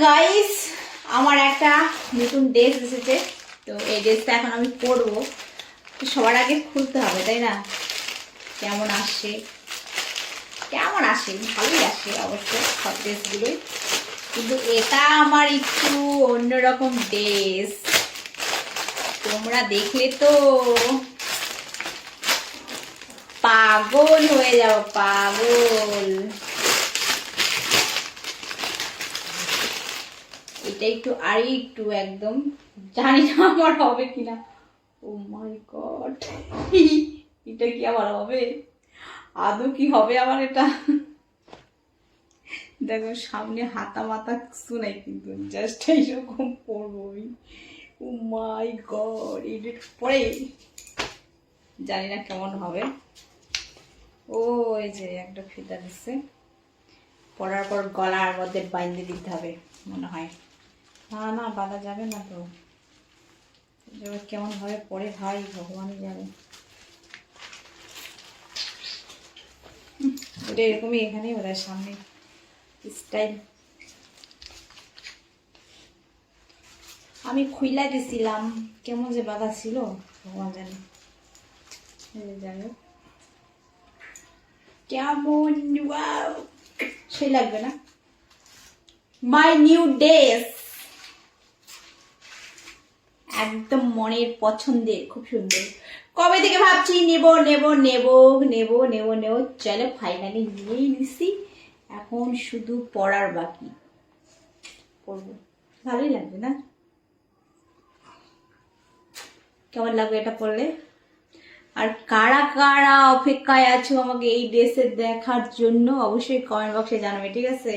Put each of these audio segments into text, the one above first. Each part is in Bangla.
গাইস, আমার একটা নতুন ড্রেস এসেছে। তো এই ড্রেসটা এখন আমি পরবো। তো সবার আগে খুলতে হবে, তাই না? কেমন আসে ভালোই আসে অবশ্য সব ড্রেসগুলোই, কিন্তু এটা আমার একটু অন্যরকম ড্রেস। তোমরা দেখলে তো পাগল হয়ে যাও, পাগল। এটা একটু আর একটু একদম জানি না আমার হবে কিনা। ও মাই গড, এটা কি আবার হবে? আদৌ কি হবে আমার এটা? দেখো সামনে হাতা মাতা কিছু নাই, কিন্তু জাস্ট এইরকম পরবো আমি। ও মাই গড, এটা পরে জানি না কেমন হবে। ও এই যে একটা ফিতা দিচ্ছে, পরার পর গলার মধ্যে বাইন্ধে দিতে হবে মনে হয়। না বাঁধা যাবে না তো। কেমন ভাবে পরে ভাই ভগবানই জানে। ওটা এরকমই, এখানেই ওরা সামনে স্টাইল। আমি খুইলা দিছিলাম, কেমন যে বাঁধা ছিল ভগবান জানে। যাই হোক, কেমন সেই লাগবে না? মাই নিউ ড্রেস একদম মনের পছন্দের, খুব সুন্দর। কবে থেকে ভাবছি নেব নেব নেব নেব নেব নেব, চলো ফাইনালি নিয়েই নিছি। এখন শুধু পড়ার বাকি, পড়বো। ভালোই লাগবে না? কেমন লাগবে এটা পরলে? আর কারা কারা অপেক্ষায় আছো আমাকে এই ড্রেসে দেখার জন্য অবশ্যই কমেন্ট বক্সে জানাবে, ঠিক আছে?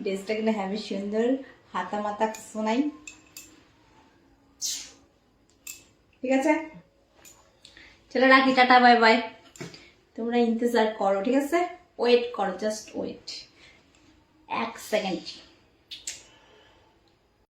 ড্রেসটা কিন্তু হেবি সুন্দর, হাতা মাতা কিছু নাই, ঠিক আছে? চলো রাখি, টাটা বাই বাই। তোমরা ইন্তজার করো, ঠিক আছে? ওয়েট করো, জাস্ট ওয়েট 1 সেকেন্ড।